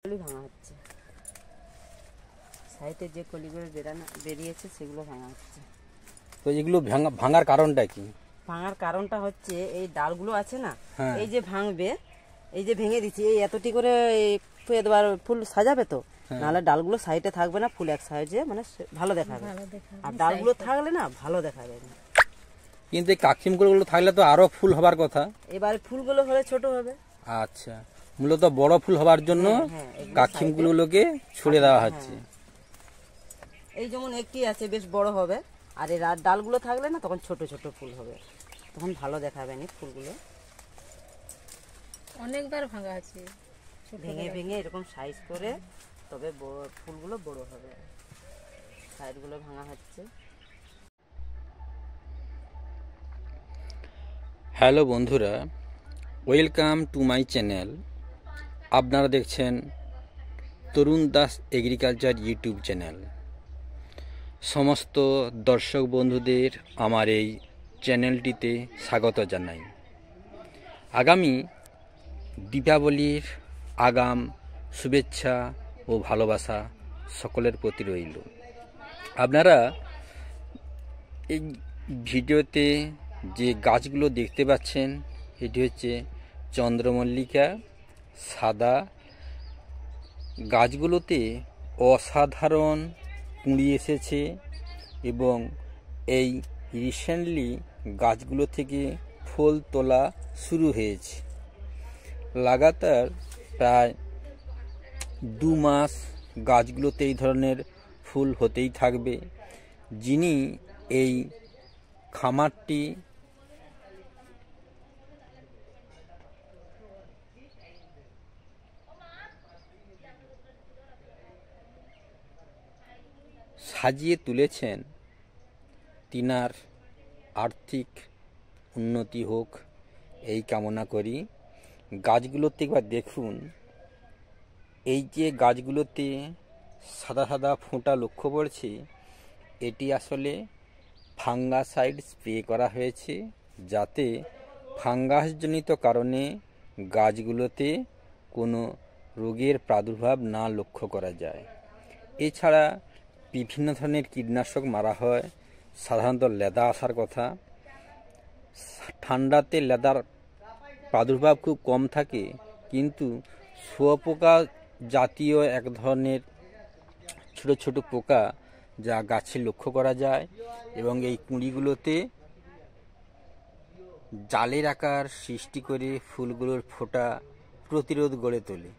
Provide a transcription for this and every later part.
কলি ভাঙা হচ্ছে, সাইডে যে কলিগুলো বেরিয়েছে সেগুলো ভাঙা হচ্ছে। তো এগুলো ভাঙার কারণটা কি? ভাঙার কারণটা হচ্ছে এই ডালগুলো আছে না, হ্যাঁ। এই যে ভাঙবে, এই যে ভেঙে দিচ্ছি, এই এতটি করে এবার ফুল সাজাবে তো, নাহলে ডালগুলো সাইডে থাকবে না, ফুল এক সাইডে মানে ভালো দেখাবে, আর ডালগুলো থাকলে না ভালো দেখাবে না। কিন্তু এই কাকিমগুলো থাকলে তো আরো ফুল হবার কথা। এবারে ফুলগুলো হলে ছোট হবে। আচ্ছা, মূলত বড় ফুল হবার জন্য কাকিমগুলোকে ছুড়ে দেওয়া হচ্ছে। এই যেমন একটি আছে বেশ বড় হবে, আর এই ডালগুলো থাকলে না তখন ছোট ছোট ফুল হবে, তখন ভালো দেখাবে না ফুলগুলো। অনেকবার ভাঙা আছে, ভেঙে ভেঙে এরকম সাইজ করে তবে ফুলগুলো বড় হবে। সাইডগুলো ভাঙা হচ্ছে। হ্যালো বন্ধুরা, ওয়েলকাম টু মাই চ্যানেল। আপনারা দেখছেন তরুণ দাস এগ্রিকালচার ইউটিউব চ্যানেল। সমস্ত দর্শক বন্ধুদের আমার এই চ্যানেলটিতে স্বাগত জানাই। আগামী দীপাবলির আগাম শুভেচ্ছা ও ভালোবাসা সকলের প্রতি রইল। আপনারা এই ভিডিওতে যে গাছগুলো দেখতে পাচ্ছেন, এটি হচ্ছে চন্দ্রমল্লিকা সাদা। গাছগুলোতে অসাধারণ কুঁড়ি এসেছে এবং এই রিসেন্টলি গাছগুলো থেকে ফুল তোলা শুরু হয়েছে। লাগাতার প্রায় 2 মাস গাছগুলোতে এই ধরনের ফুল হতেই থাকবে। যিনি এই খামারটি সাজিয়ে তুলেছেন, তিনার আর্থিক উন্নতি হোক এই কামনা করি। গাছগুলোতে একবার দেখুন, এই যে গাছগুলোতে সাদা সাদা ফোঁটা লক্ষ্য পড়ছে, এটি আসলে ফাঙ্গাসাইড স্প্রে করা হয়েছে, যাতে ফাঙ্গাসজনিত কারণে গাছগুলোতে কোনো রোগের প্রাদুর্ভাব না লক্ষ্য করা যায়। এছাড়া বিভিন্ন ধরনের কীটনাশক মারা হয়। সাধারণত লেদা আসার কথা, ঠান্ডাতে লেদার প্রাদুর্ভাব খুব কম থাকে, কিন্তু শুয়োপোকা জাতীয় এক ধরনের ছোট ছোট পোকা যা গাছে লক্ষ্য করা যায় এবং এই কুঁড়িগুলোতে জালের আকার সৃষ্টি করে ফুলগুলোর ফোঁটা প্রতিরোধ গড়ে তোলে।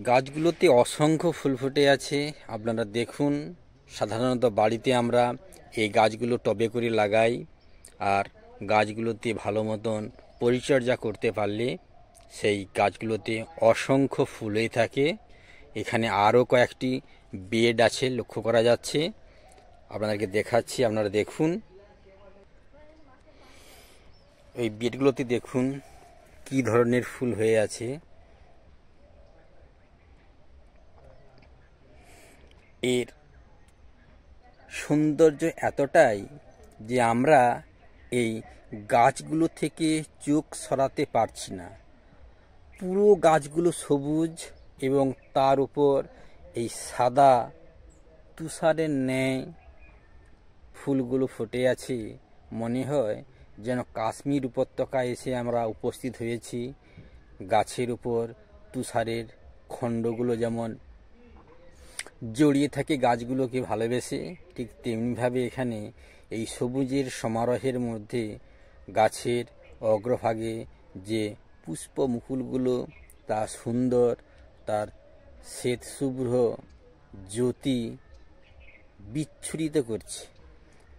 গাছগুলোতে অসংখ্য ফুল ফুটে আছে, আপনারা দেখুন। সাধারণত বাড়িতে আমরা এই গাছগুলো টবে করে লাগাই, আর গাছগুলোতে ভালো মতন পরিচর্যা করতে পারলে সেই গাছগুলোতে অসংখ্য ফুল হয়ে থাকে। এখানে আরও কয়েকটি বেড আছে, লক্ষ্য করা যাচ্ছে, আপনাদেরকে দেখাচ্ছি, আপনারা দেখুন। এই বেডগুলোতে দেখুন কি ধরনের ফুল হয়ে আছে। এর সৌন্দর্য এতটাই যে আমরা এই গাছগুলো থেকে চোখ সরাতে পারছি না। পুরো গাছগুলো সবুজ এবং তার উপর এই সাদা তুষারের ন্যায় ফুলগুলো ফুটে আছে। মনে হয় যেন কাশ্মীর উপত্যকায় এসে আমরা উপস্থিত হয়েছি। গাছের উপর তুষারের খণ্ডগুলো যেমন জড়িয়ে থাকে গাছগুলোকে ভালোবেসে, ঠিক তেমনিভাবে এখানে এই সবুজের সমারোহের মধ্যে গাছের অগ্রভাগে যে পুষ্প মুকুলগুলো তা সুন্দর, তার শ্বেত শুভ্র জ্যোতি বিচ্ছুরিত করছে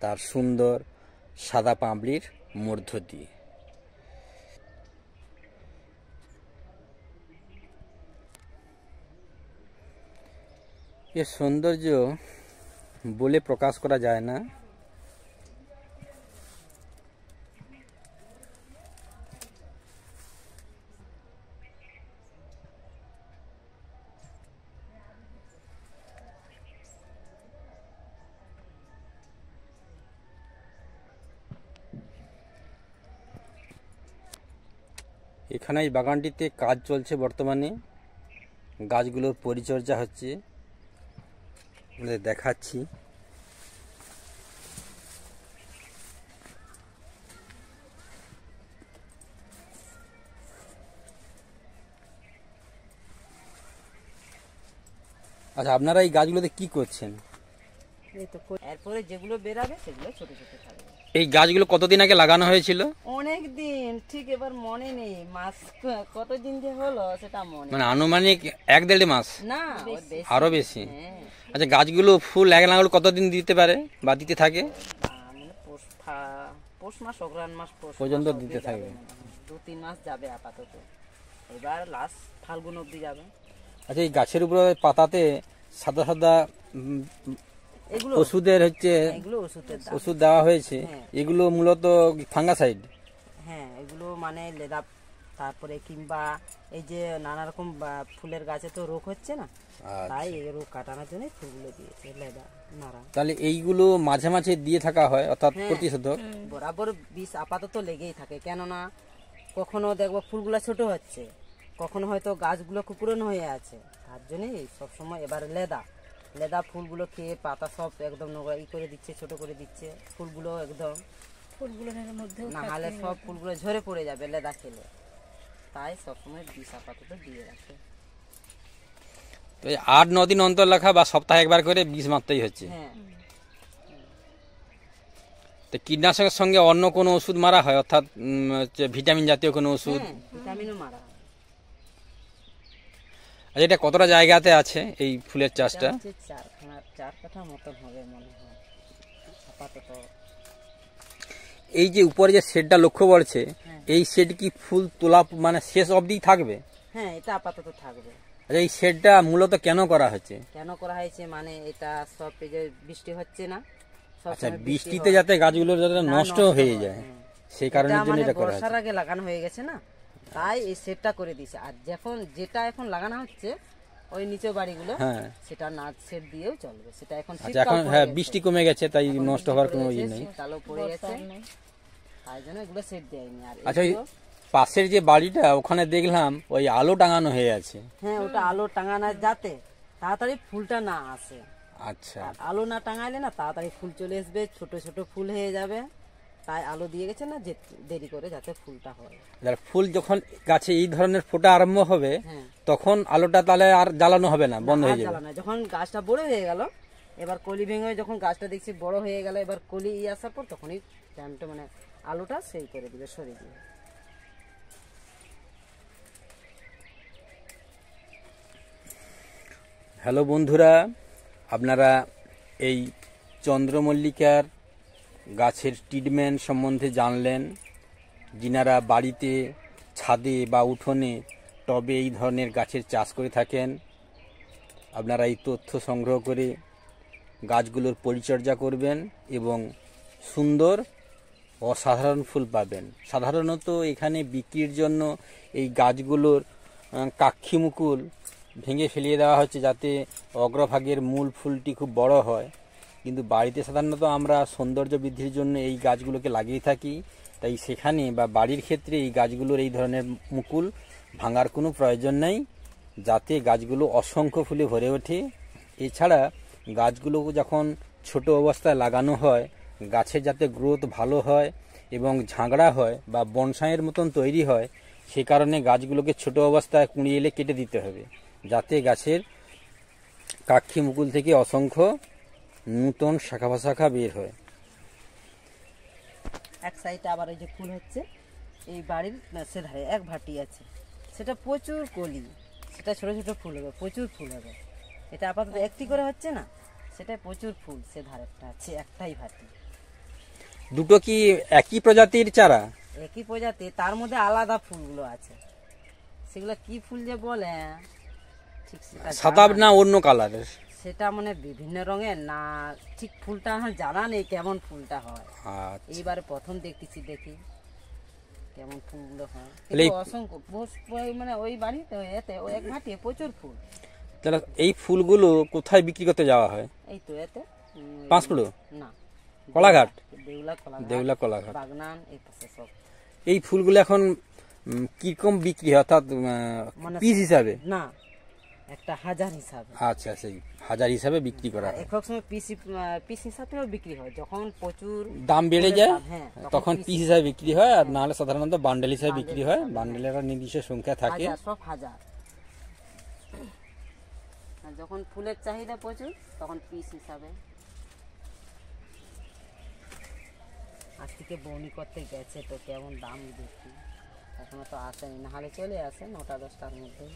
তার সুন্দর সাদা পাপড়ির মধ্য দিয়ে। এর সৌন্দর্য বলে প্রকাশ করা যায় না। এখানে এই বাগানটিতে কাজ চলছে বর্তমানে, গাছগুলোর পরিচর্যা হচ্ছে, আপনাদের দেখাচ্ছি। আচ্ছা, আপনারা এই গাছগুলোতে কি করছেন? এই তো এরপরে যেগুলো বেরাবে সেগুলো ছোট ছোট থাকবে। এই গাছগুলো কতদিন আগে লাগানো হয়েছিল? অনেক দিন, ঠিক এবার মনে নেই মাস কতদিন যে হলো সেটা মনে মানে আনুমানিক 1-1.5 মাস, না, আরো বেশি। হ্যাঁ, আচ্ছা, গাছগুলো ফুল এক লাগালে কতদিন দিতে পারে বা দিতে থাকে? মানে পৌষ মাস অগ্রহায়ণ মাস পর্যন্ত মাস দিতে অবধি থাকবে। যাবে, 2-3 মাস যাবে আপাতত। এবার লাস্ট ফাল্গুন অবধি যাবে। আচ্ছা, এই গাছের উপরে পাতাতে সাদা সাদা এগুলো ওষুধের এগুলো ওষুধের দাম। ওষুধ দেওয়া হয়েছে, হ্যাঁ। এগুলো মূলত ফাঙ্গাসাইড। হ্যাঁ, এগুলো মানে লেদা, তারপরে কিংবা এই যে নানা রকম ফুলের গাছে তো রোগ হচ্ছে না, তাই এই রোগ কাটানোর জন্য ফুলগুলো দিয়েছে লেদা নাড়া। তাহলে এইগুলো মাঝে মাঝে দিয়ে থাকা হয়, অর্থাৎ হ্যাঁ। প্রতিষেধক। বরাবর বিষ আপাতত লেগেই থাকে, কেননা কখনো দেখবো ফুলগুলো ছোট হচ্ছে, কখনো হয়তো গাছগুলো কুকুরন হয়ে আছে, তার জন্যই সবসময় এবার লেদা ফুলগুলো খেয়ে পাতা সব একদম নোংরা করে দিচ্ছে, ছোট করে দিচ্ছে ফুলগুলো একদম, না হলে সব ফুলগুলো ঝরে পড়ে যাবে লেদা খেলে, তাই সবসময় বিষ আপাতত দিয়ে রাখে। তো 8-9 দিন অন্তর লেখা বা সপ্তাহে একবার করে বিষ মারতেই হচ্ছে। হ্যাঁ, তো কীটনাশকের সঙ্গে অন্য কোনো ওষুধ মারা হয়, অর্থাৎ ভিটামিন জাতীয় কোনো ওষুধ? ভিটামিনও মারা হয়। আচ্ছা, এটা কতটা জায়গাতে আছে এই ফুলের চাষটা? 4 কাঠা মতন হবে মনে হয় আপাতত। এই যে উপরে যে শেডটা লক্ষ্য পড়ছে, এই শেড কি ফুল তোলা মানে শেষ অবধি থাকবে? হ্যাঁ, এটা আপাতত থাকবে। আচ্ছা, এই শেডটা মূলত কেন করা হচ্ছে? কেন করা হয়েছে মানে এটা সব এই যে বৃষ্টি হচ্ছে না, আচ্ছা, বৃষ্টিতে যাতে গাছগুলো যাতে নষ্ট হয়ে যায়, সেই কারণের জন্য এটা করা হচ্ছে। বর্ষার আগে লাগানো হয়ে গেছে না, তাই এই সেটটা করে দিয়েছে। আর যখন যেটা এখন লাগানো হচ্ছে ওই নিচে বাড়িগুলো, হ্যাঁ, সেটা না সেট দিয়েও চলবে, সেটা এখন আচ্ছা, এখন হ্যাঁ বৃষ্টি কমে গেছে, তাই নষ্ট হওয়ার কোনো ইয়ে নেই। শীতকালও পড়ে গেছে, তাই জন্য এগুলো সেট দেয়নি। আর আচ্ছা, ওই পাশের যে বাড়িটা ওখানে দেখলাম ওই আলো টাঙানো হয়ে আছে। হ্যাঁ, ওটা আলো টাঙানো যাতে তাড়াতাড়ি ফুলটা না আসে। আচ্ছা, আর আলো না টাঙাইলে না তাড়াতাড়ি ফুল চলে আসবে, ছোট ছোট ফুল হয়ে যাবে, তাই আলো দিয়ে গেছে না, যে দেরি করে যাতে ফুলটা হয়। ফুল যখন গাছে এই ধরনের ফোটা আরম্ভ হবে, হ্যাঁ, তখন আলোটা তাহলে আর জ্বালানো হবে না, বন্ধ হয়ে যাবে। জ্বালানো যখন গাছটা বড় হয়ে গেল, এবার কলি ভেঙে যখন গাছটা দেখছি বড় হয়ে গেল, এবার কলি আসার পর তখনই টাইমটা মানে আলোটা সেই করে দিবে, সরিয়ে দিবে। হ্যালো বন্ধুরা, আপনারা এই চন্দ্রমল্লিকার গাছের ট্রিটমেন্ট সম্বন্ধে জানলেন। যিনারা বাড়িতে ছাদে বা উঠোনে টবে এই ধরনের গাছের চাষ করে থাকেন, আপনারা এই তথ্য সংগ্রহ করে গাছগুলোর পরিচর্যা করবেন এবং সুন্দর অসাধারণ ফুল পাবেন। সাধারণত এখানে বিক্রির জন্য এই গাছগুলোর কাক্ষি মুকুল ভেঙে ফেলিয়ে দেওয়া হচ্ছে, যাতে অগ্রভাগের মূল ফুলটি খুব বড় হয়। কিন্তু বাড়িতে সাধারণত আমরা সৌন্দর্য বৃদ্ধির জন্য এই গাছগুলোকে লাগিয়ে থাকি, তাই সেখানে বা বাড়ির ক্ষেত্রে এই গাছগুলোর এই ধরনের মুকুল ভাঙার কোনো প্রয়োজন নেই, যাতে গাছগুলো অসংখ্য ফুলে ভরে ওঠে। এছাড়া গাছগুলো যখন ছোট অবস্থায় লাগানো হয়, গাছের যাতে গ্রোথ ভালো হয় এবং ঝাঁকড়া হয় বা বনসাইয়ের মতন তৈরি হয়, সে কারণে গাছগুলোকে ছোট অবস্থায় কুঁড়ি এলে কেটে দিতে হবে, যাতে গাছের কাক্ষি মুকুল থেকে অসংখ্য নূতন শাখা প্রশাখা বের হয়। এক সাইডে আবার এই যে ফুল হচ্ছে, এই বাড়ির সে ধারে এক ভাটি আছে, সেটা প্রচুর কলি, সেটা ছোট ছোট ফুল হবে, প্রচুর ফুল হবে। এটা আপাতত একটি করে হচ্ছে না, সেটা প্রচুর ফুল সে ধারেরটা আছে, একটাই ভাটি। দুটো কি একই প্রজাতির চারা? একই প্রজাতি, তার মধ্যে আলাদা ফুলগুলো আছে, সেগুলো কি ফুল যে বলে ঠিক সেটা সাদা না অন্য কালারের? সেটা মানে বিভিন্ন রঙের না, ঠিক ফুলটা আমার জানা নেই কেমন ফুলটা হয়। এইবারে প্রথম দেখতেছি, দেখি কেমন ফুলগুলো হয়। অসংখ্য মানে ওই বাড়িতে এতে ওই এক ভাটিয়ে প্রচুর ফুল। তাহলে এই ফুলগুলো কোথায় বিক্রি করতে যাওয়া হয়? এই তো এতে পাঁচপুড়ো না, কলাঘাট, দেউলা কলাঘাট, দেউলা কলাঘাট, বাগনান, এই পাশে সব। এই ফুলগুলো এখন কিরকম বিক্রি হয়, অর্থাৎ মানে পিস হিসাবে? না, একটা হাজার হিসাবে। আচ্ছা, সেই হাজার হিসাবে বিক্রি করা আর হয়। এক এক সময় পিস হিসাবেও বিক্রি হয়, যখন প্রচুর দাম বেড়ে ফুলের যায় দাম, হ্যাঁ, তখন পিস হিসাবে বিক্রি হয়, আর নাহলে সাধারণত বান্ডেল হিসাবে বিক্রি হয়। হিসাবে, বান্ডেলের একটা নির্দিষ্ট সংখ্যা থাকে। হাজার, সব হাজার। আর যখন ফুলের চাহিদা প্রচুর তখন পিস হিসাবে। আজ থেকে বউনি করতে গেছে, তো কেমন দাম দেখি, এখনো তো আসেনি, নাহলে চলে আসে 9টা 10টার মধ্যে।